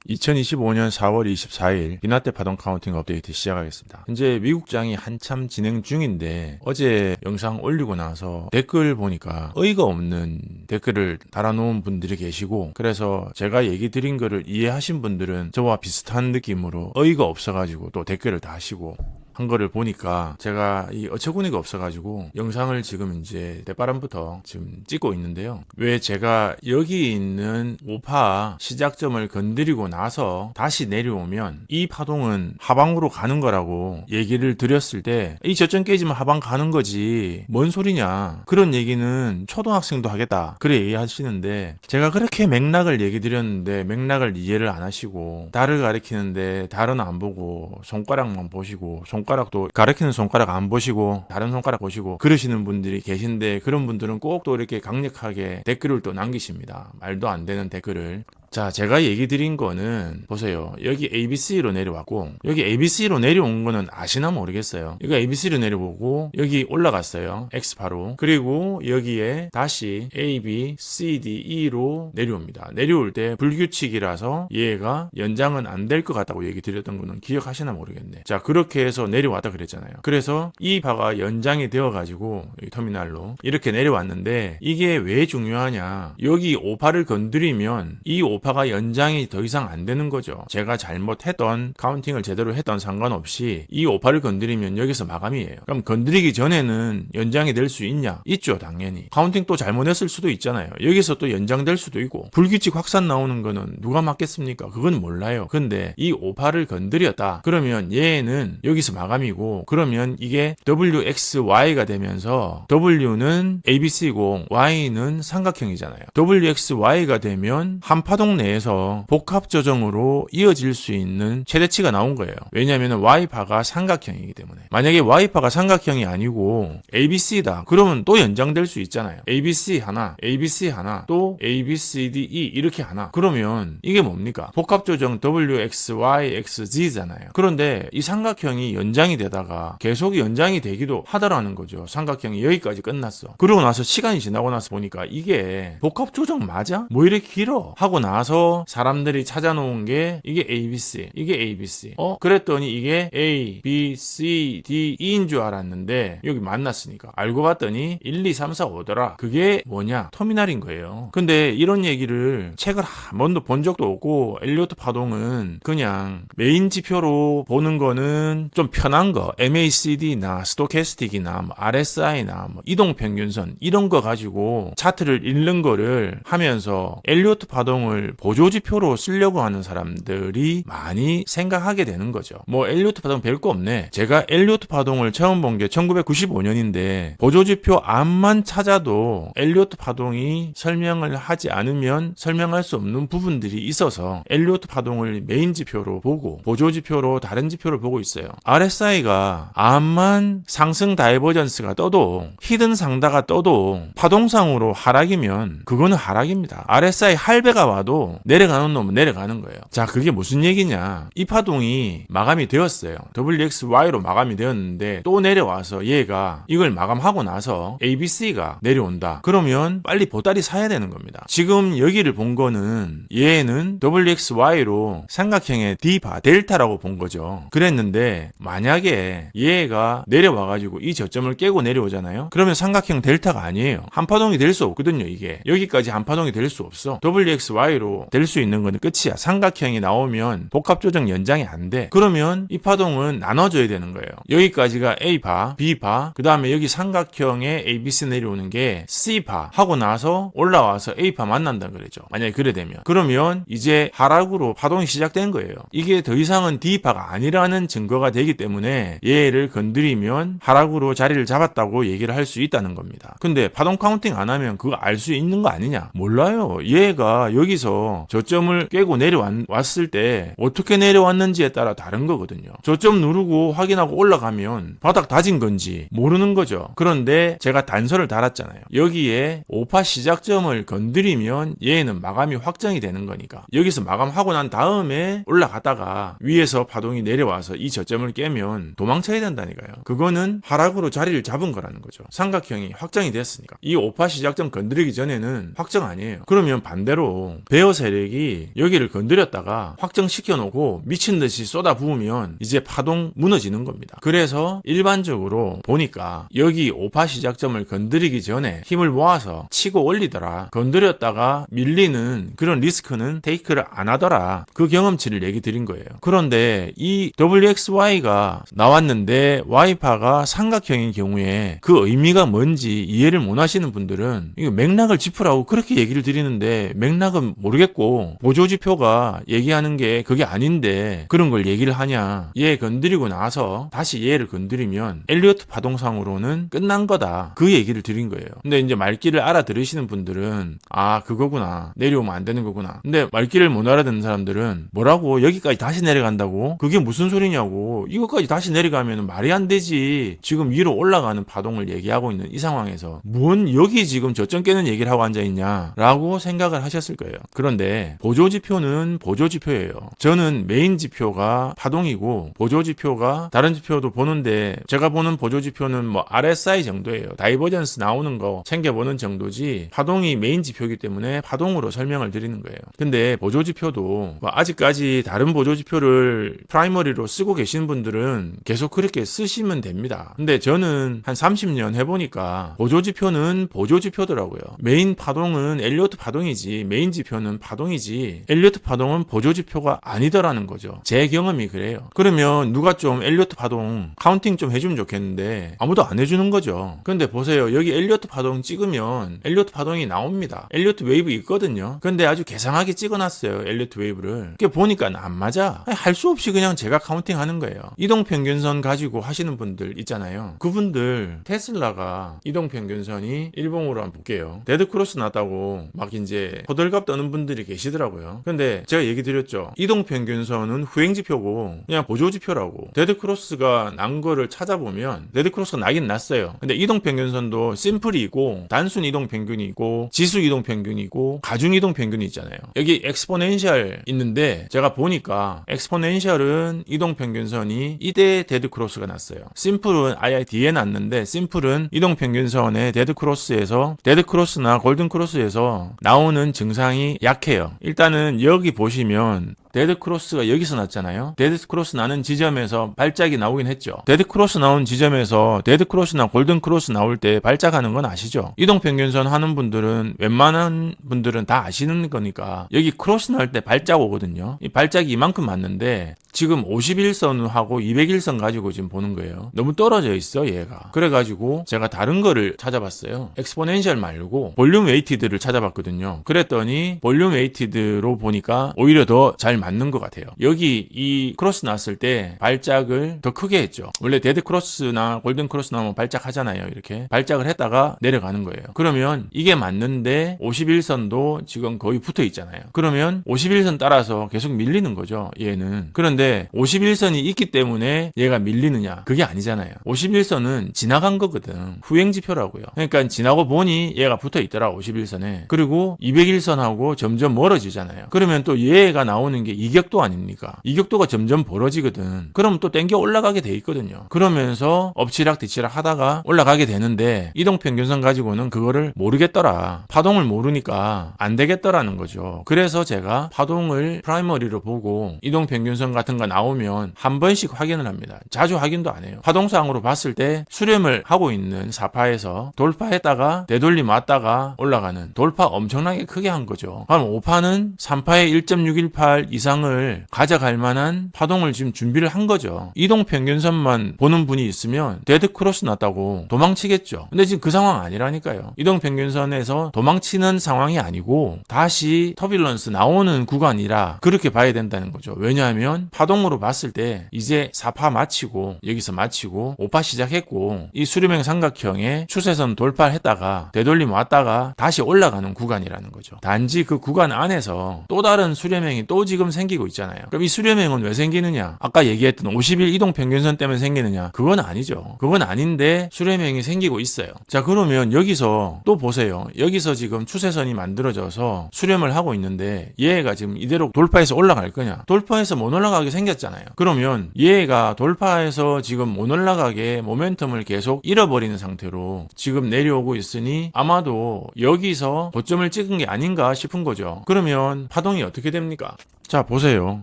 2025년 4월 24일 비나테 파동 카운팅 업데이트 시작하겠습니다. 현재 미국장이 한참 진행 중인데 어제 영상 올리고 나서 댓글 보니까 어이가 없는 댓글을 달아놓은 분들이 계시고, 그래서 제가 얘기 드린 거를 이해하신 분들은 저와 비슷한 느낌으로 어이가 없어가지고 또 댓글을 다 하시고 한 거를 보니까 제가 이 어처구니가 없어가지고 영상을 지금 이제 대바람부터 지금 찍고 있는데요. 왜 제가 여기 있는 우파 시작점을 건드리고 나서 다시 내려오면 이 파동은 하방으로 가는 거라고 얘기를 드렸을 때, 이 저점 깨지면 하방 가는 거지 뭔 소리냐, 그런 얘기는 초등학생도 하겠다 그래 얘기하시는데, 제가 그렇게 맥락을 얘기 드렸는데 맥락을 이해를 안 하시고 달을 가리키는데 달은 안 보고 손가락만 보시고, 손가락도 가리키는 손가락 안 보시고 다른 손가락 보시고 그러시는 분들이 계신데, 그런 분들은 꼭 또 이렇게 강력하게 댓글을 또 남기십니다. 말도 안 되는 댓글을. 자, 제가 얘기 드린 거는 보세요. 여기 ABC로 내려왔고, 여기 ABC로 내려온 거는 아시나 모르겠어요. 여기 ABC로 내려오고 여기 올라갔어요. X파로. 그리고 여기에 다시 A, B, C, D, E로 내려옵니다. 내려올 때 불규칙이라서 얘가 연장은 안 될 것 같다고 얘기 드렸던 거는 기억하시나 모르겠네. 자, 그렇게 해서 내려왔다 그랬잖아요. 그래서 이 바가 연장이 되어가지고 이 터미널로 이렇게 내려왔는데, 이게 왜 중요하냐, 여기 5파를 건드리면 이 5파가 연장이 더 이상 안 되는 거죠. 제가 잘못했던, 카운팅을 제대로 했던 상관없이 이 5파를 건드리면 여기서 마감이에요. 그럼 건드리기 전에는 연장이 될 수 있냐? 있죠, 당연히. 카운팅 또 잘못했을 수도 있잖아요. 여기서 또 연장될 수도 있고. 불규칙 확산 나오는 거는 누가 맞겠습니까? 그건 몰라요. 근데 이 5파를 건드렸다 그러면 얘는 여기서 마감이고, 그러면 이게 WXY가 되면서 W는 ABC고 Y는 삼각형이잖아요. WXY가 되면 한 파동 내에서 복합 조정으로 이어질 수 있는 최대치가 나온 거예요. 왜냐하면 Y파가 삼각형이기 때문에. 만약에 Y파가 삼각형이 아니고 ABC다 그러면 또 연장될 수 있잖아요. ABC 하나, ABC 하나, 또 ABCDE 이렇게 하나. 그러면 이게 뭡니까? 복합 조정 WXYXZ잖아요. 그런데 이 삼각형이 연장이 되다가 계속 연장이 되기도 하더라는 거죠. 삼각형이 여기까지 끝났어. 그러고 나서 시간이 지나고 나서 보니까 이게 복합 조정 맞아? 뭐 이렇게 길어? 하고 나서 사람들이 찾아놓은 게 이게 ABC, 이게 ABC. 그랬더니 이게 A, B, C, D, E인 줄 알았는데 여기 만났으니까 알고 봤더니 1, 2, 3, 4, 5더라. 그게 뭐냐? 터미널인 거예요. 근데 이런 얘기를 책을 한 번도 본 적도 없고, 엘리어트 파동은 그냥 메인 지표로 보는 거는 좀 편한 거, MACD나 스토캐스틱이나 뭐 RSI나 뭐 이동평균선 이런 거 가지고 차트를 읽는 거를 하면서 엘리어트 파동을 보조지표로 쓰려고 하는 사람들이 많이 생각하게 되는 거죠. 뭐 엘리어트 파동 별거 없네. 제가 엘리어트 파동을 처음 본 게 1995년인데 보조지표 앞만 찾아도 엘리어트 파동이 설명을 하지 않으면 설명할 수 없는 부분들이 있어서 엘리어트 파동을 메인 지표로 보고 보조지표로 다른 지표를 보고 있어요. RSI가 앞만 상승 다이버전스가 떠도, 히든 상다가 떠도 파동상으로 하락이면 그거는 하락입니다. RSI 할배가 와도 내려가는 놈은 내려가는 거예요. 자, 그게 무슨 얘기냐, 이 파동이 마감이 되었어요. WXY로 마감이 되었는데 또 내려와서 얘가 이걸 마감하고 나서 ABC가 내려온다 그러면 빨리 보따리 사야 되는 겁니다. 지금 여기를 본 거는 얘는 WXY로 삼각형의 D바 델타라고 본 거죠. 그랬는데 만약에 얘가 내려와가지고 이 저점을 깨고 내려오잖아요. 그러면 삼각형 델타가 아니에요. 한파동이 될 수 없거든요. 이게 여기까지 한파동이 될 수 없어. WXY로 될 수 있는 거는 끝이야. 삼각형이 나오면 복합조정 연장이 안 돼. 그러면 이 파동은 나눠줘야 되는 거예요. 여기까지가 A파, B파, 그 다음에 여기 삼각형에 ABC 내려오는 게 C파 하고 나서 올라와서 A파 만난다 그러죠. 만약에 그래 되면. 그러면 이제 하락으로 파동이 시작된 거예요. 이게 더 이상은 D파가 아니라는 증거가 되기 때문에 얘를 건드리면 하락으로 자리를 잡았다고 얘기를 할 수 있다는 겁니다. 근데 파동 카운팅 안 하면 그거 알 수 있는 거 아니냐? 몰라요. 얘가 여기서 저점을 깨고 내려왔을 때 어떻게 내려왔는지에 따라 다른 거거든요. 저점 누르고 확인하고 올라가면 바닥 다진 건지 모르는 거죠. 그런데 제가 단서를 달았잖아요. 여기에 5파 시작점을 건드리면 얘는 마감이 확정이 되는 거니까 여기서 마감하고 난 다음에 올라갔다가 위에서 파동이 내려와서 이 저점을 깨면 도망쳐야 된다니까요. 그거는 하락으로 자리를 잡은 거라는 거죠. 삼각형이 확정이 됐으니까. 이 5파 시작점 건드리기 전에는 확정 아니에요. 그러면 반대로 베어 에어 세력이 여기를 건드렸다가 확정시켜 놓고 미친 듯이 쏟아 부으면 이제 파동 무너지는 겁니다. 그래서 일반적으로 보니까 여기 5파 시작점을 건드리기 전에 힘을 모아서 치고 올리더라. 건드렸다가 밀리는 그런 리스크는 테이크를 안 하더라. 그 경험치를 얘기 드린 거예요. 그런데 이 WXY가 나왔는데 Y파가 삼각형인 경우에 그 의미가 뭔지 이해를 못 하시는 분들은 이거 맥락을 짚으라고 그렇게 얘기를 드리는데 맥락은 모르겠고 보조지표가 얘기하는 게 그게 아닌데 그런 걸 얘기를 하냐. 얘 건드리고 나서 다시 얘를 건드리면 엘리어트 파동상으로는 끝난 거다. 그 얘기를 드린 거예요. 근데 이제 말귀를 알아들으시는 분들은 아 그거구나. 내려오면 안 되는 거구나. 근데 말귀를 못 알아듣는 사람들은 뭐라고 여기까지 다시 내려간다고? 그게 무슨 소리냐고. 이거까지 다시 내려가면 말이 안 되지. 지금 위로 올라가는 파동을 얘기하고 있는 이 상황에서 뭔 여기 지금 저점 깨는 얘기를 하고 앉아있냐 라고 생각을 하셨을 거예요. 그런데 보조지표는 보조지표예요. 저는 메인 지표가 파동이고 보조지표가 다른 지표도 보는데 제가 보는 보조지표는 뭐 RSI 정도예요. 다이버전스 나오는 거 챙겨보는 정도지 파동이 메인 지표이기 때문에 파동으로 설명을 드리는 거예요. 근데 보조지표도 뭐 아직까지 다른 보조지표를 프라이머리로 쓰고 계신 분들은 계속 그렇게 쓰시면 됩니다. 근데 저는 한 30년 해보니까 보조지표는 보조지표더라고요. 메인 파동은 엘리어트 파동이지 메인 지표는 파동이지 엘리어트 파동은 보조지표가 아니더라는 거죠. 제 경험이 그래요. 그러면 누가 좀 엘리어트 파동 카운팅 좀 해주면 좋겠는데 아무도 안 해주는 거죠. 근데 보세요. 여기 엘리어트 파동 찍으면 엘리어트 파동이 나옵니다. 엘리어트 웨이브 있거든요. 근데 아주 개상하게 찍어놨어요. 엘리어트 웨이브를. 그게 보니까 안 맞아. 할 수 없이 그냥 제가 카운팅 하는 거예요. 이동평균선 가지고 하시는 분들 있잖아요. 그분들 테슬라가 이동평균선이 일봉으로 한번 볼게요. 데드크로스 났다고 막 이제 호들갑 떠는 분들이 계시더라고요. 근데 제가 얘기 드렸죠. 이동평균선은 후행지표고 그냥 보조지표라고. 데드크로스가 난 거를 찾아보면 데드크로스가 나긴 났어요. 근데 이동평균선도 심플이 있고 단순 이동평균이 있고 지수 이동평균이고 가중 이동평균이 있잖아요. 여기 엑스포넨셜 있는데 제가 보니까 엑스포넨셜은 이동평균선이 이때 데드크로스가 났어요. 심플은 아예 뒤에 났는데 심플은 이동평균선의 데드크로스나 골든크로스에서 나오는 증상이 약해요. 일단은 여기 보시면 데드크로스가 여기서 났잖아요. 데드크로스 나는 지점에서 발작이 나오긴 했죠. 데드크로스 나온 지점에서 데드크로스나 골든크로스 나올 때 발작하는 건 아시죠? 이동평균선 하는 분들은 웬만한 분들은 다 아시는 거니까 여기 크로스 나올 때 발작 오거든요. 이 발작이 이만큼 맞는데 지금 51선하고 201선 가지고 지금 보는 거예요. 너무 떨어져 있어 얘가. 그래가지고 제가 다른 거를 찾아봤어요. 엑스포넨셜 말고 볼륨 웨이티드를 찾아봤거든요. 그랬더니 볼륨 웨이티드로 보니까 오히려 더 잘 맞는 것 같아요. 여기 이 크로스 났을 때 발작을 더 크게 했죠. 원래 데드 크로스나 골든 크로스 나오면 발작하잖아요. 이렇게 발작을 했다가 내려가는 거예요. 그러면 이게 맞는데 51선도 지금 거의 붙어 있잖아요. 그러면 51선 따라서 계속 밀리는 거죠. 얘는. 그런데 51선이 있기 때문에 얘가 밀리느냐? 그게 아니잖아요. 51선은 지나간 거거든. 후행지표라고요. 그러니까 지나고 보니 얘가 붙어 있더라. 51선에. 그리고 201선하고 점점 멀어지잖아요. 그러면 또 얘가 나오는 게 이격도 아닙니까? 이격도가 점점 벌어지거든. 그럼 또 땡겨 올라가게 돼 있거든요. 그러면서 엎치락 뒤치락 하다가 올라가게 되는데 이동평균선 가지고는 그거를 모르겠더라. 파동을 모르니까 안 되겠더라는 거죠. 그래서 제가 파동을 프라이머리로 보고 이동평균선 같은 거 나오면 한 번씩 확인을 합니다. 자주 확인도 안 해요. 파동상으로 봤을 때 수렴을 하고 있는 4파에서 돌파했다가 되돌림 왔다가 올라가는 돌파 엄청나게 크게 한 거죠. 그럼 5파는 3파의 1.618 이상을 가져갈 만한 파동을 지금 준비를 한 거죠. 이동평균선만 보는 분이 있으면 데드크로스 났다고 도망치겠죠. 근데 지금 그 상황 아니라니까요. 이동평균선에서 도망치는 상황이 아니고 다시 터뷸런스 나오는 구간이라 그렇게 봐야 된다는 거죠. 왜냐하면 파동으로 봤을 때 이제 4파 마치고 여기서 마치고 5파 시작했고 이 수렴형 삼각형에 추세선 돌파했다가 되돌림 왔다가 다시 올라가는 구간이라는 거죠. 단지 그 구간 안에서 또 다른 수렴형이 또 지금 지금 생기고 있잖아요. 그럼 이 수렴형은 왜 생기느냐? 아까 얘기했던 50일 이동평균선 때문에 생기느냐? 그건 아니죠. 그건 아닌데 수렴형이 생기고 있어요. 자, 그러면 여기서 또 보세요. 여기서 지금 추세선이 만들어져서 수렴을 하고 있는데 얘가 지금 이대로 돌파해서 올라갈 거냐? 돌파해서 못 올라가게 생겼잖아요. 그러면 얘가 돌파해서 지금 못 올라가게 모멘텀을 계속 잃어버리는 상태로 지금 내려오고 있으니 아마도 여기서 고점을 찍은 게 아닌가 싶은 거죠. 그러면 파동이 어떻게 됩니까? 자, 보세요.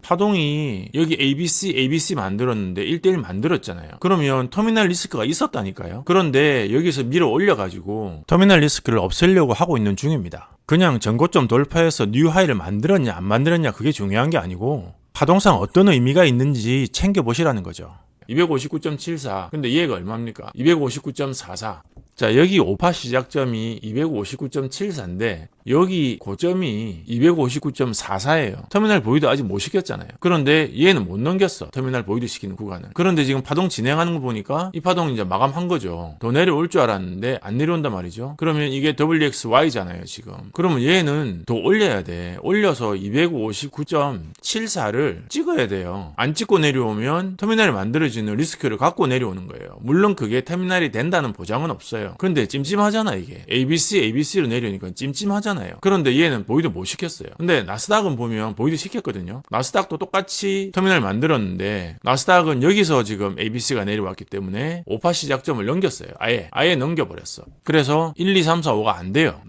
파동이 여기 ABC 만들었는데 1대1 만들었잖아요. 그러면 터미널 리스크가 있었다니까요. 그런데 여기서 밀어 올려가지고 터미널 리스크를 없애려고 하고 있는 중입니다. 그냥 전고점 돌파해서 뉴 하이를 만들었냐 안 만들었냐 그게 중요한 게 아니고 파동상 어떤 의미가 있는지 챙겨보시라는 거죠. 259.74. 근데 얘가 얼마입니까? 259.44. 자, 여기 5파 시작점이 259.74인데 여기 고점이 259.44예요. 터미널 보이드 아직 못 시켰잖아요. 그런데 얘는 못 넘겼어. 터미널 보이드 시키는 구간을. 그런데 지금 파동 진행하는 거 보니까 이 파동 이제 마감한 거죠. 더 내려올 줄 알았는데 안 내려온단 말이죠. 그러면 이게 WXY잖아요, 지금. 그러면 얘는 더 올려야 돼. 올려서 259.74를 찍어야 돼요. 안 찍고 내려오면 터미널이 만들어지는 리스크를 갖고 내려오는 거예요. 물론 그게 터미널이 된다는 보장은 없어요. 그런데 찜찜하잖아, 이게. ABC로 내려오니까 찜찜하잖아. 그런데 얘는 보이드 못 시켰어요. 근데 나스닥은 보면 보이드 시켰거든요. 나스닥도 똑같이 터미널 만들었는데 나스닥은 여기서 지금 ABC가 내려왔기 때문에 5파 시작점을 넘겼어요. 아예 넘겨버렸어. 그래서 1, 2, 3, 4, 5가 안 돼요.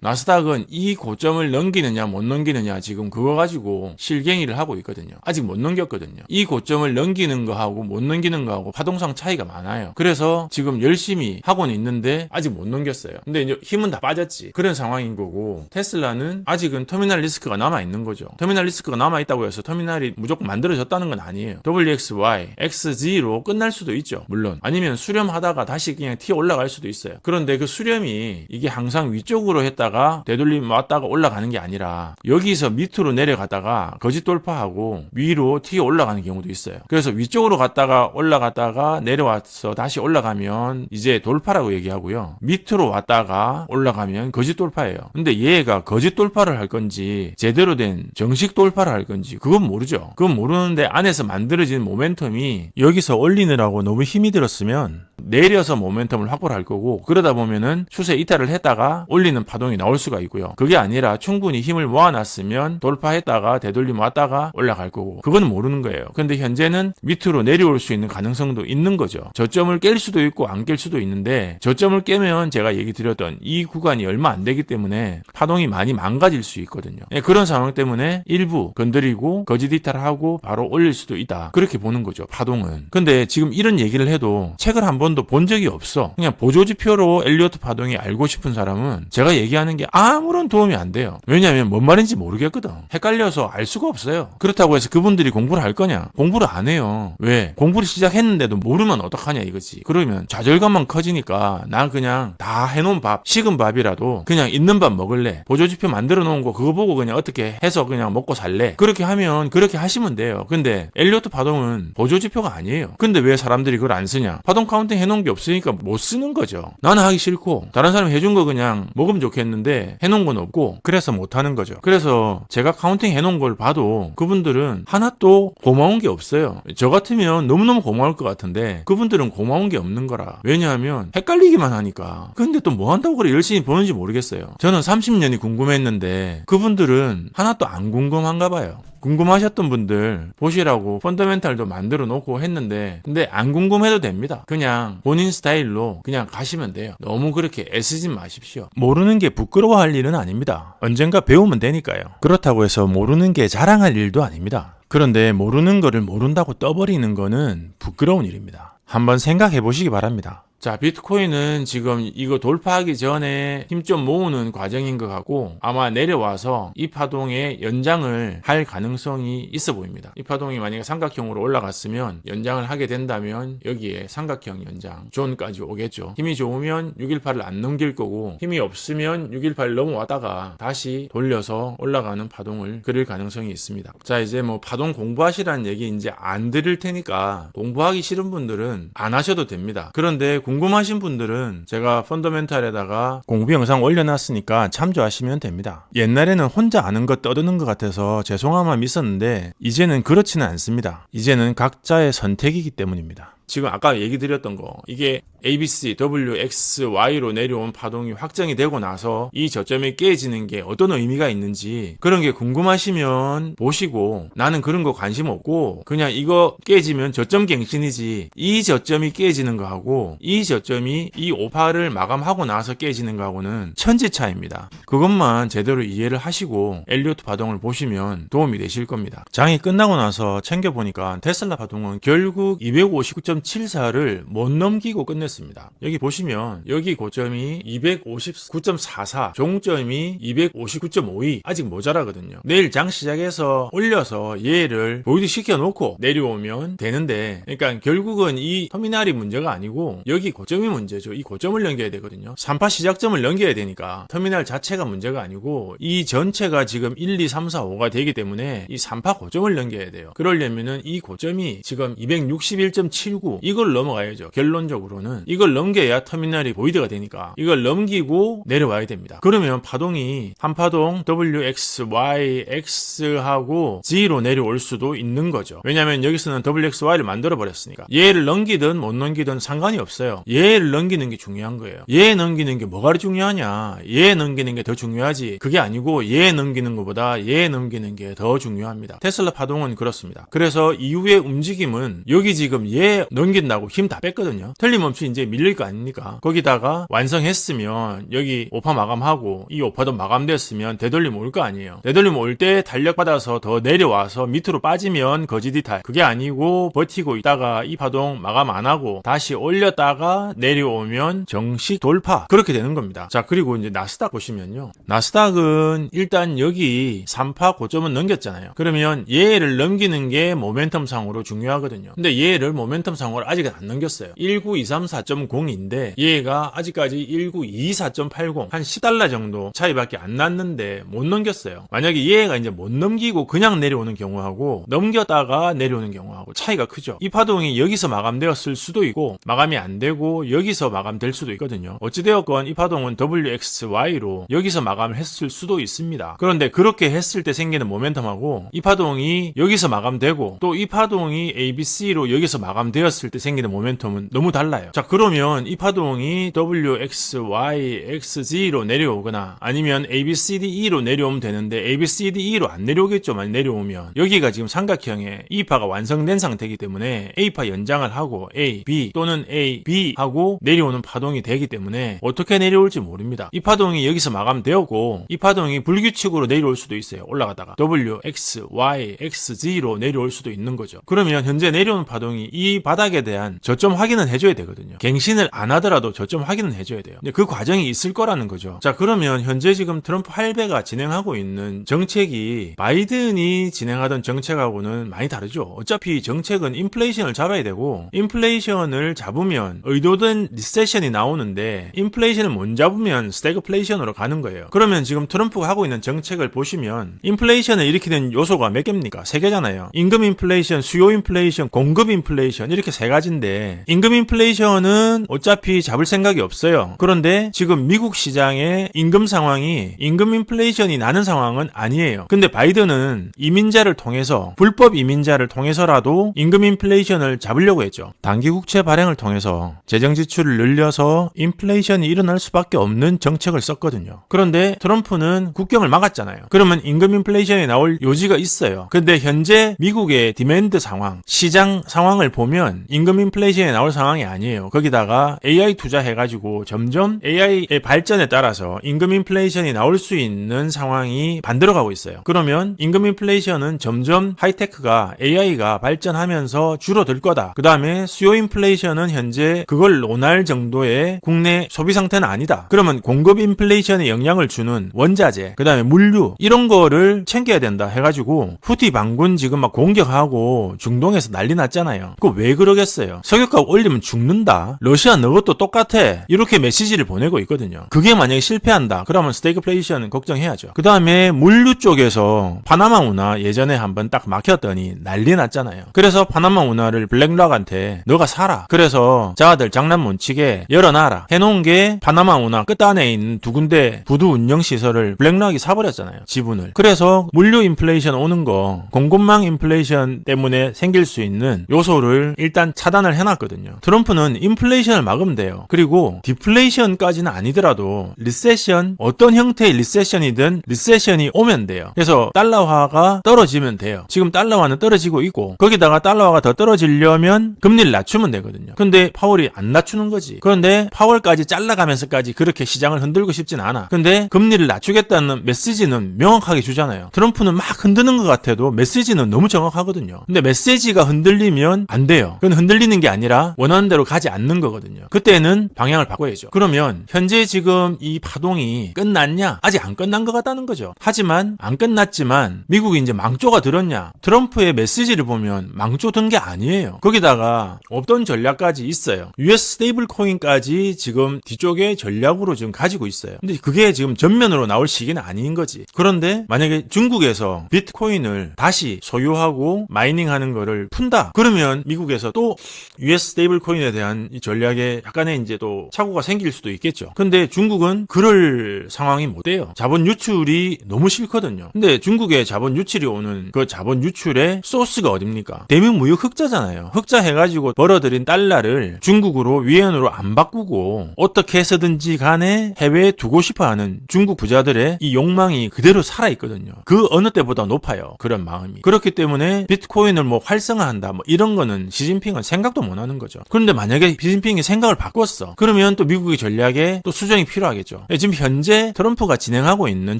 나스닥은 이 고점을 넘기느냐 못 넘기느냐 지금 그거 가지고 실갱이를 하고 있거든요. 아직 못 넘겼거든요. 이 고점을 넘기는 거하고 못 넘기는 거하고 파동상 차이가 많아요. 그래서 지금 열심히 하고는 있는데 아직 못 넘겼어요. 근데 이제 힘은 다 빠졌지. 그런 상황인 거고 테슬라는 아직은 터미널 리스크가 남아있는 거죠. 터미널 리스크가 남아있다고 해서 터미널이 무조건 만들어졌다는 건 아니에요. WXY, XZ로 끝날 수도 있죠. 물론. 아니면 수렴하다가 다시 그냥 튀어 올라갈 수도 있어요. 그런데 그 수렴이 이게 항상 위쪽으로 했다가 되돌림 왔다가 올라가는 게 아니라 여기서 밑으로 내려갔다가 거짓 돌파하고 위로 튀어 올라가는 경우도 있어요. 그래서 위쪽으로 갔다가 올라갔다가 내려와서 다시 올라가면 이제 돌파라고 얘기하고요. 밑으로 왔다가 올라가면 거짓 돌파예요. 근데 얘가 거짓 돌파를 할 건지 제대로 된 정식 돌파를 할 건지 그건 모르죠. 그건 모르는데 안에서 만들어진 모멘텀이 여기서 올리느라고 너무 힘이 들었으면 내려서 모멘텀을 확보를 할 거고 그러다 보면은 추세 이탈을 했다가 올리는 파동이 나올 수가 있고요. 그게 아니라 충분히 힘을 모아놨으면 돌파했다가 되돌림 왔다가 올라갈 거고 그건 모르는 거예요. 근데 현재는 밑으로 내려올 수 있는 가능성도 있는 거죠. 저점을 깰 수도 있고 안 깰 수도 있는데 저점을 깨면 제가 얘기 드렸던 이 구간이 얼마 안 되기 때문에 파동이 많이 망가질 수 있거든요. 그런 상황 때문에 일부 건드리고 거짓 이탈하고 바로 올릴 수도 있다. 그렇게 보는 거죠. 파동은. 근데 지금 이런 얘기를 해도 책을 한 번도 본 적이 없어. 그냥 보조지표로 엘리어트 파동이 알고 싶은 사람은 제가 얘기하는 게 아무런 도움이 안 돼요. 왜냐하면 뭔 말인지 모르겠거든. 헷갈려서 알 수가 없어요. 그렇다고 해서 그분들이 공부를 할 거냐? 공부를 안 해요. 왜? 공부를 시작했는데도 모르면 어떡하냐 이거지. 그러면 좌절감만 커지니까 난 그냥 다 해놓은 밥, 식은 밥이라도 그냥 있는 밥 먹을래. 보조지표 만들어 놓은 거 그거 보고 그냥 어떻게 해서 그냥 먹고 살래. 그렇게 하면 그렇게 하시면 돼요. 근데 엘리어트 파동은 보조지표가 아니에요. 근데 왜 사람들이 그걸 안 쓰냐? 파동 카운팅 해놓은 게 없으니까 못 쓰는 거죠. 나는 하기 싫고 다른 사람 해준 거 그냥 먹으면 좋겠는데 해놓은 건 없고 그래서 못 하는 거죠. 그래서 제가 카운팅 해놓은 걸 봐도 그분들은 하나도 고마운 게 없어요. 저 같으면 너무너무 고마울 것 같은데 그분들은 고마운 게 없는 거라. 왜냐하면 헷갈리기만 하니까. 근데 또 뭐 한다고 그래 열심히 보는지 모르겠어요. 저는 30년이 궁금했는데 그분들은 하나도 안 궁금한가 봐요. 궁금하셨던 분들 보시라고 펀더멘탈도 만들어 놓고 했는데 근데 안 궁금해도 됩니다. 그냥 본인 스타일로 그냥 가시면 돼요. 너무 그렇게 애쓰지 마십시오. 모르는 게 부끄러워할 일은 아닙니다. 언젠가 배우면 되니까요. 그렇다고 해서 모르는 게 자랑할 일도 아닙니다. 그런데 모르는 거를 모른다고 떠버리는 거는 부끄러운 일입니다. 한번 생각해 보시기 바랍니다. 자, 비트코인은 지금 이거 돌파하기 전에 힘 좀 모으는 과정인 것 같고 아마 내려와서 이 파동의 연장을 할 가능성이 있어 보입니다. 이 파동이 만약에 삼각형으로 올라갔으면 연장을 하게 된다면 여기에 삼각형 연장 존까지 오겠죠. 힘이 좋으면 618을 안 넘길 거고 힘이 없으면 618을 넘어왔다가 다시 돌려서 올라가는 파동을 그릴 가능성이 있습니다. 자, 이제 뭐 파동 공부하시라는 얘기 이제 안 드릴 테니까 공부하기 싫은 분들은 안 하셔도 됩니다. 그런데 궁금하신 분들은 제가 펀더멘탈에다가 공부 영상 올려놨으니까 참조하시면 됩니다. 옛날에는 혼자 아는 것 떠드는 것 같아서 죄송함만 있었는데 이제는 그렇지는 않습니다. 이제는 각자의 선택이기 때문입니다. 지금 아까 얘기 드렸던 거, 이게 ABC, W, X, Y로 내려온 파동이 확정이 되고 나서 이 저점이 깨지는 게 어떤 의미가 있는지 그런 게 궁금하시면 보시고, 나는 그런 거 관심 없고 그냥 이거 깨지면 저점 갱신이지, 이 저점이 깨지는 거하고 이 저점이 이 오파를 마감하고 나서 깨지는 거하고는 천지 차이입니다. 그것만 제대로 이해를 하시고 엘리어트 파동을 보시면 도움이 되실 겁니다. 장이 끝나고 나서 챙겨보니까 테슬라 파동은 결국 259.74를 못 넘기고 끝냈습니다. 여기 보시면 여기 고점이 259.44, 종점이 259.52, 아직 모자라거든요. 내일 장 시작해서 올려서 얘를 보이드 시켜놓고 내려오면 되는데, 그러니까 결국은 이 터미널이 문제가 아니고 여기 고점이 문제죠. 이 고점을 넘겨야 되거든요. 3파 시작점을 넘겨야 되니까 터미널 자체가 문제가 아니고 이 전체가 지금 1, 2, 3, 4, 5가 되기 때문에 이 3파 고점을 넘겨야 돼요. 그러려면은 이 고점이 지금 261.79, 이걸 넘어가야죠. 결론적으로는 이걸 넘겨야 터미널이 보이드가 되니까 이걸 넘기고 내려와야 됩니다. 그러면 파동이 한 파동 W, X, Y, X하고 G로 내려올 수도 있는 거죠. 왜냐면 여기서는 W, X, Y를 만들어 버렸으니까. 얘를 넘기든 못 넘기든 상관이 없어요. 얘를 넘기는 게 중요한 거예요. 얘 넘기는 게 뭐가 중요하냐, 얘 넘기는 게 더 중요하지, 그게 아니고 얘 넘기는 것보다 얘 넘기는 게 더 중요합니다. 테슬라 파동은 그렇습니다. 그래서 이후의 움직임은 여기 지금 얘 넘긴다고 힘 다 뺐거든요. 틀림없이 이제 밀릴 거 아닙니까? 거기다가 완성했으면 여기 오파 마감하고 이 오파도 마감됐으면 되돌림 올 거 아니에요. 되돌림 올 때 탄력 받아서 더 내려와서 밑으로 빠지면 거지디탈, 그게 아니고 버티고 있다가 이 파동 마감 안 하고 다시 올렸다가 내려오면 정식 돌파, 그렇게 되는 겁니다. 자, 그리고 이제 나스닥 보시면요, 나스닥은 일단 여기 3파 고점은 넘겼잖아요. 그러면 얘를 넘기는 게 모멘텀 상으로 중요하거든요. 근데 얘를 모멘텀 상으로 아직은 안 넘겼어요. 19234.0인데 얘가 아직까지 19224.80, 한 10달러 정도 차이밖에 안 났는데 못 넘겼어요. 만약에 얘가 이제 못 넘기고 그냥 내려오는 경우하고 넘겼다가 내려오는 경우하고 차이가 크죠. 이 파동이 여기서 마감되었을 수도 있고 마감이 안 되고 여기서 마감될 수도 있거든요. 어찌되었건 이 파동은 WXY로 여기서 마감을 했을 수도 있습니다. 그런데 그렇게 했을 때 생기는 모멘텀하고 이 파동이 여기서 마감되고 또 이 파동이 ABC로 여기서 마감되었을 때 생기는 모멘텀은 너무 달라요. 자, 그러면 이 파동이 WXY, XZ로 내려오거나 아니면 ABCDE로 내려오면 되는데 ABCDE로 안 내려오겠죠. 많이 내려오면 여기가 지금 삼각형의 E파가 완성된 상태이기 때문에 A파 연장을 하고 A, B 또는 A, B 하고 내려오는 파동이 되기 때문에 어떻게 내려올지 모릅니다. 이 파동이 여기서 마감되었고 이 파동이 불규칙으로 내려올 수도 있어요. 올라가다가 W, X, Y, XZ로 내려올 수도 있는 거죠. 그러면 현재 내려오는 파동이 이 바닥에 대한 저점 확인은 해줘야 되거든요. 갱신을 안 하더라도 저점 확인은 해줘야 돼요. 근데 그 과정이 있을 거라는 거죠. 자, 그러면 현재 지금 트럼프 할배가 진행하고 있는 정책이 바이든이 진행하던 정책하고는 많이 다르죠. 어차피 정책은 인플레이션을 잡아야 되고 인플레이션을 잡으면 의도된 리세션이 나오는데 인플레이션을 못 잡으면 스태그플레이션으로 가는 거예요. 그러면 지금 트럼프가 하고 있는 정책을 보시면 인플레이션을 일으키는 요소가 몇 개입니까? 3개잖아요. 임금 인플레이션, 수요 인플레이션, 공급 인플레이션, 이렇게 3가지인데 임금 인플레이션은 어차피 잡을 생각이 없어요. 그런데 지금 미국 시장의 임금 상황이 임금 인플레이션이 나는 상황은 아니에요. 근데 바이든은 이민자를 통해서, 불법 이민자를 통해서라도 임금 인플레이션을 잡으려고 했죠. 단기 국채 발행을 통해서 재정 지출을 늘려서 인플레이션이 일어날 수밖에 없는 정책을 썼거든요. 그런데 트럼프는 국경을 막았잖아요. 그러면 임금 인플레이션이 나올 요지가 있어요. 근데 현재 미국의 디맨드 상황, 시장 상황을 보면 임금 인플레이션이 나올 상황이 아니에요. 거기다가 AI 투자해가지고 점점 AI의 발전에 따라서 임금 인플레이션이 나올 수 있는 상황이 반대로 있어요. 그러면 임금 인플레이션은 점점 하이테크가, AI가 발전하면서 줄어들 거다. 그 다음에 수요 인플레이션은 현재 그걸 논할 정도의 국내 소비 상태는 아니다. 그러면 공급 인플레이션에 영향을 주는 원자재, 그 다음에 물류, 이런 거를 챙겨야 된다 해가지고 후티 반군 지금 막 공격하고 중동에서 난리 났잖아요. 그거 왜 그러 그러겠어요. 석유값 올리면 죽는다. 러시아 너 것도 똑같아. 이렇게 메시지를 보내고 있거든요. 그게 만약에 실패한다. 그러면 스태그플레이션 걱정해야죠. 그 다음에 물류 쪽에서 파나마 운하 예전에 한번 딱 막혔더니 난리 났잖아요. 그래서 파나마 운하를 블랙락한테 너가 사라. 그래서 자아들 장난 못 치게 열어놔라. 해놓은 게 파나마 운하 끝단에 있는 두 군데 부두 운영 시설을 블랙락이 사버렸잖아요. 지분을. 그래서 물류 인플레이션 오는 거 공급망 인플레이션 때문에 생길 수 있는 요소를 일단 차단을 해놨거든요. 트럼프는 인플레이션을 막으면 돼요. 그리고 디플레이션까지는 아니더라도 리세션, 어떤 형태의 리세션이든 리세션이 오면 돼요. 그래서 달러화가 떨어지면 돼요. 지금 달러화는 떨어지고 있고 거기다가 달러화가 더 떨어지려면 금리를 낮추면 되거든요. 근데 파월이 안 낮추는 거지. 그런데 파월까지 잘라가면서까지 그렇게 시장을 흔들고 싶진 않아. 근데 금리를 낮추겠다는 메시지는 명확하게 주잖아요. 트럼프는 막 흔드는 것 같아도 메시지는 너무 정확하거든요. 근데 메시지가 흔들리면 안 돼요. 그건 흔들리는 게 아니라 원하는 대로 가지 않는 거거든요. 그때는 방향을 바꿔야죠. 그러면 현재 지금 이 파동이 끝났냐? 아직 안 끝난 것 같다는 거죠. 하지만 안 끝났지만 미국이 이제 망조가 들었냐? 트럼프의 메시지를 보면 망조 든 게 아니에요. 거기다가 없던 전략까지 있어요. US 스테이블 코인까지 지금 뒤쪽에 전략으로 지금 가지고 있어요. 근데 그게 지금 전면으로 나올 시기는 아닌 거지. 그런데 만약에 중국에서 비트코인을 다시 소유하고 마이닝하는 거를 푼다. 그러면 미국에서 또 US 스테이블 코인에 대한 이 전략에 약간의 이제 또 착오가 생길 수도 있겠죠. 근데 중국은 그럴 상황이 못 돼요. 자본 유출이 너무 싫거든요. 근데 중국의 자본 유출이 오는 그 자본 유출의 소스가 어딥니까? 대미 무역 흑자잖아요. 흑자 해가지고 벌어들인 달러를 중국으로 위안으로 안 바꾸고 어떻게 해서든지 간에 해외에 두고 싶어하는 중국 부자들의 이 욕망이 그대로 살아있거든요. 그 어느 때보다 높아요. 그런 마음이. 그렇기 때문에 비트코인을 뭐 활성화한다 뭐 이런 거는 시진핑은 생각도 못 하는 거죠. 그런데 만약에 시진핑이 생각을 바꿨어. 그러면 또 미국의 전략에 또 수정이 필요하겠죠. 지금 현재 트럼프가 진행하고 있는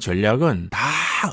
전략은 다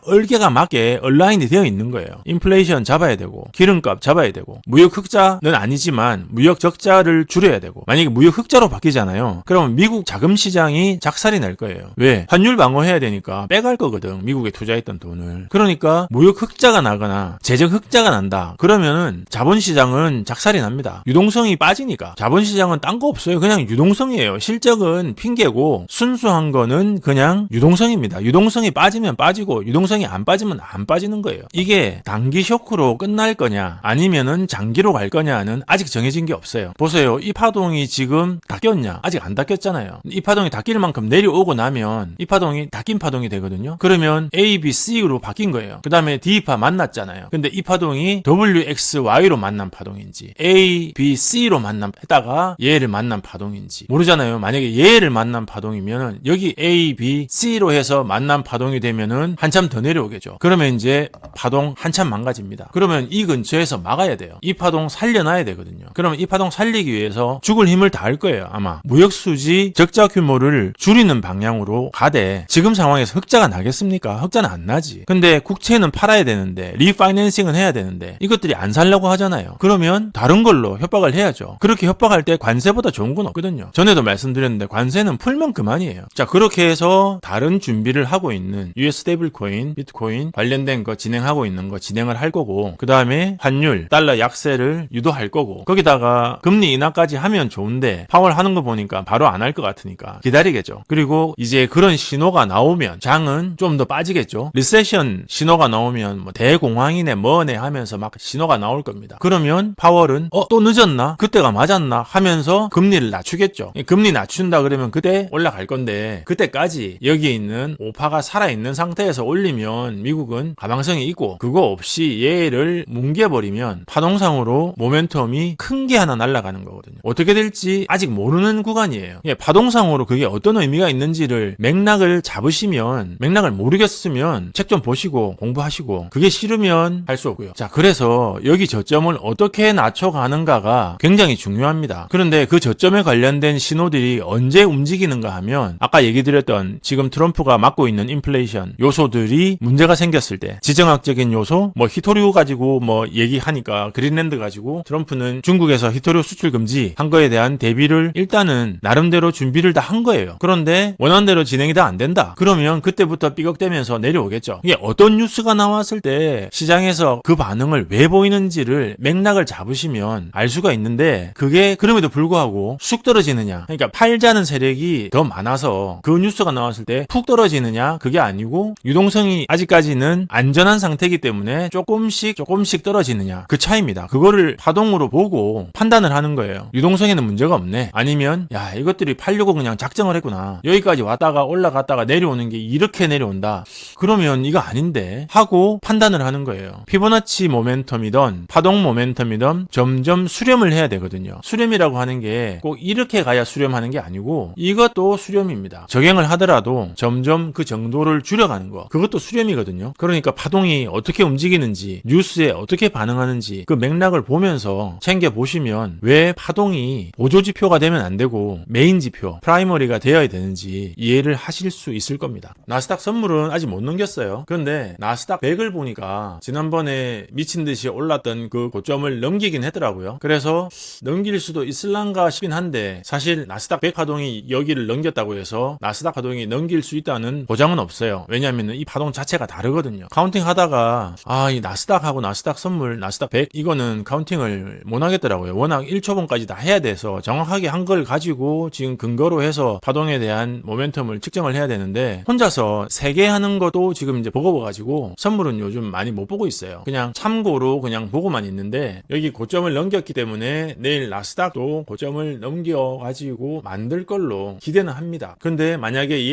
얼개가 맞게 얼라인이 되어 있는 거예요. 인플레이션 잡아야 되고 기름값 잡아야 되고 무역 흑자는 아니지만 무역 적자를 줄여야 되고 만약에 무역 흑자로 바뀌잖아요. 그러면 미국 자금 시장이 작살이 날 거예요. 왜? 환율 방어해야 되니까 빼갈 거거든. 미국에 투자했던 돈을. 그러니까 무역 흑자가 나거나 재정 흑자가 난다. 그러면은 자본시장은 작살이 납니다. 유동성이 빠지니까. 자본시장은 딴 거 없어요. 그냥 유동성이에요. 실적은 핑계고 순수한 거는 그냥 유동성입니다. 유동성이 빠지면 빠지고 유동성이 안 빠지면 안 빠지는 거예요. 이게 단기 쇼크로 끝날 거냐 아니면은 장기로 갈 거냐는 아직 정해진 게 없어요. 보세요. 이 파동이 지금 닦였냐? 아직 안 닦였잖아요. 이 파동이 닦일 만큼 내려오고 나면 이 파동이 닦인 파동이 되거든요. 그러면 A, B, C로 바뀐 거예요. 그 다음에 D파 만났잖아요. 근데 이 파동이 W, X, Y로 만난 파동인지 A, B, C로 했다가 얘를 만난 파동인지 모르잖아요. 만약에 얘를 만난 파동이면 여기 A, B, C로 해서 만난 파동이 되면은 한참 더 내려오겠죠. 그러면 이제 파동 한참 망가집니다. 그러면 이 근처에서 막아야 돼요. 이 파동 살려놔야 되거든요. 그러면 이 파동 살리기 위해서 죽을 힘을 다할 거예요. 아마 무역수지 적자 규모를 줄이는 방향으로 가되 지금 상황에서 흑자가 나겠습니까? 흑자는 안 나지. 근데 국채는 팔아야 되는데 리파이낸싱은 해야 되는데 이것들이 안 살려고 하잖아요. 그러면 다른 걸로 협박을 해야죠. 그렇게 협박할 때 관세보다 좋은 건 없거든요. 전에도 말씀드렸는데 관세는 풀면 그만이에요. 자, 그렇게 해서 다른 준비를 하고 있는 US 스테이블 코인, 비트코인 관련된 거 진행하고 있는 거 진행을 할 거고 그 다음에 환율, 달러 약세를 유도할 거고 거기다가 금리 인하까지 하면 좋은데 파월 하는 거 보니까 바로 안 할 것 같으니까 기다리겠죠. 그리고 이제 그런 신호가 나오면 장은 좀 더 빠지겠죠. 리세션 신호가 나오면 뭐 대공황이네 뭐네 하면서 막 신호가 나올 겁니다. 그러면 파월은 또 늦었나? 그때가 맞았나? 하면서 금리를 낮추겠죠. 금리 낮춘다 그러면 그때 올라갈 건데 그때까지 여기 있는 오파가 살아있는 상태에서 올리면 미국은 가망성이 있고 그거 없이 얘를 뭉개버리면 파동상으로 모멘텀이 큰 게 하나 날아가는 거거든요. 어떻게 될지 아직 모르는 구간이에요. 파동상으로 그게 어떤 의미가 있는지를 맥락을 잡으시면 맥락을 모르겠으면 책 좀 보시고 공부하시고 그게 싫으면 할 수 없고요. 자, 그래서 여기 저점을 어떻게 낮춰가는가가 굉장히 중요합니다. 그런데 그 저점에 관련된 신호들이 언제 움직이는가 하면 아까 얘기 드렸던 지금 트럼프가 맡고 있는 인플레이션 요소들이 문제가 생겼을 때 지정학적인 요소 뭐 히토류 가지고 뭐 얘기하니까 그린랜드 가지고 트럼프는 중국에서 히토류 수출 금지 한 거에 대한 대비를 일단은 나름대로 준비를 다 한 거예요. 그런데 원한대로 진행이 다 안 된다. 그러면 그때부터 삐걱대면서 내려오겠죠. 이게 어떤 뉴스가 나왔을 때 시장에서 그 반응을 왜 보이는지를 맥락을 잡으시면 보면 알 수가 있는데 그게 그럼에도 불구하고 쑥 떨어지느냐, 그러니까 팔자는 세력이 더 많아서 그 뉴스가 나왔을 때 푹 떨어지느냐, 그게 아니고 유동성이 아직까지는 안전한 상태이기 때문에 조금씩 떨어지느냐, 그 차이입니다. 그거를 파동으로 보고 판단을 하는 거예요. 유동성에는 문제가 없네, 아니면 야 이것들이 팔려고 그냥 작정을 했구나, 여기까지 왔다가 올라갔다가 내려오는 게 이렇게 내려온다, 그러면 이거 아닌데 하고 판단을 하는 거예요. 피보나치 모멘텀이든 파동 모멘텀이든 점점 수렴을 해야 되거든요. 수렴이라고 하는 게 꼭 이렇게 가야 수렴하는 게 아니고 이것도 수렴입니다. 적용을 하더라도 점점 그 정도를 줄여가는 거, 그것도 수렴이거든요. 그러니까 파동이 어떻게 움직이는지, 뉴스에 어떻게 반응하는지 그 맥락을 보면서 챙겨보시면 왜 파동이 보조지표가 되면 안 되고 메인 지표, 프라이머리가 되어야 되는지 이해를 하실 수 있을 겁니다. 나스닥 선물은 아직 못 넘겼어요. 그런데 나스닥 100을 보니까 지난번에 미친듯이 올랐던 그 고점을 넘기긴 했더라고요. 그래서 넘길 수도 있을란가 싶긴 한데, 사실 나스닥 100 파동이 여기를 넘겼다고 해서 나스닥 파동이 넘길 수 있다는 보장은 없어요. 왜냐하면 이 파동 자체가 다르거든요. 카운팅 하다가 이 나스닥하고 나스닥 선물, 나스닥 100 이거는 카운팅을 못 하겠더라고요. 워낙 1초분까지 다 해야 돼서 정확하게 한 걸 가지고 지금 근거로 해서 파동에 대한 모멘텀을 측정을 해야 되는데, 혼자서 3개 하는 것도 지금 이제 버거워가지고 선물은 요즘 많이 못 보고 있어요. 그냥 참고로 그냥 보고만 있는데, 여기 고점을 넘겼기 때문에 내일 나스닥도 고점을 넘겨가지고 만들 걸로 기대는 합니다. 근데 만약에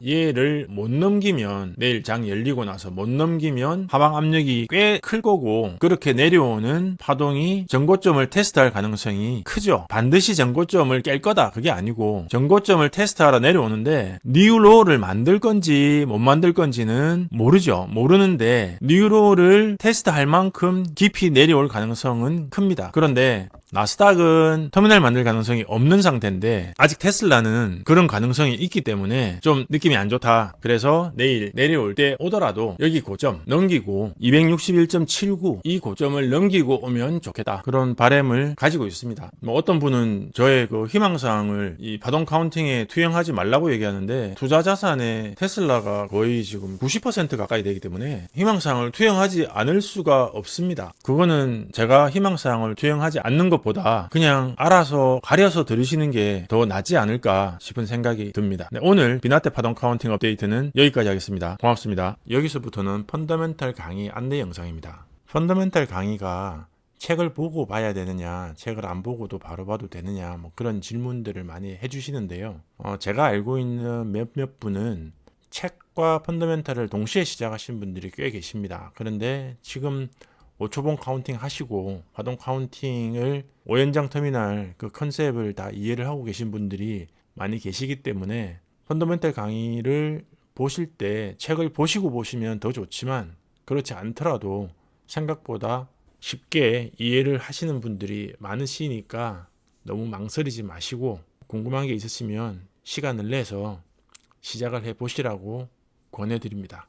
얘를 못 넘기면, 내일 장 열리고 나서 못 넘기면 하방 압력이 꽤 클 거고, 그렇게 내려오는 파동이 전고점을 테스트할 가능성이 크죠. 반드시 전고점을 깰 거다 그게 아니고 전고점을 테스트하러 내려오는데 뉴로를 만들 건지 못 만들 건지는 모르는데 뉴로를 테스트할 만큼 깊이 내려올 가능성은 큽니다. 그런데 나스닥은 터미널 만들 가능성이 없는 상태인데 아직 테슬라는 그런 가능성이 있기 때문에 좀 느낌이 안 좋다. 그래서 내일 내려올 때 오더라도 여기 고점 넘기고 261.79 이 고점을 넘기고 오면 좋겠다, 그런 바람을 가지고 있습니다. 어떤 분은 저의 그 희망사항을 이 파동 카운팅에 투영하지 말라고 얘기하는데, 투자 자산에 테슬라가 거의 지금 90% 가까이 되기 때문에 희망사항을 투영하지 않을 수가 없습니다. 그거는 제가 희망사항을 투영하지 않는 것보다 그냥 알아서 가려서 들으시는 게 더 낫지 않을까 싶은 생각이 듭니다. 네, 오늘 비나테 파동 카운팅 업데이트는 여기까지 하겠습니다. 고맙습니다. 여기서부터는 펀더멘탈 강의 안내 영상입니다. 펀더멘탈 강의가 책을 보고 봐야 되느냐, 책을 안 보고도 바로 봐도 되느냐, 그런 질문들을 많이 해주시는데요. 제가 알고 있는 몇몇 분은 책과 펀더멘탈을 동시에 시작하신 분들이 꽤 계십니다. 그런데 지금 5초봉 카운팅 하시고 파동 카운팅을 5연장 터미널 그 컨셉을 다 이해를 하고 계신 분들이 많이 계시기 때문에 펀더멘탈 강의를 보실 때 책을 보시고 보시면 더 좋지만, 그렇지 않더라도 생각보다 쉽게 이해를 하시는 분들이 많으시니까 너무 망설이지 마시고 궁금한 게 있으시면 시간을 내서 시작을 해보시라고 권해드립니다.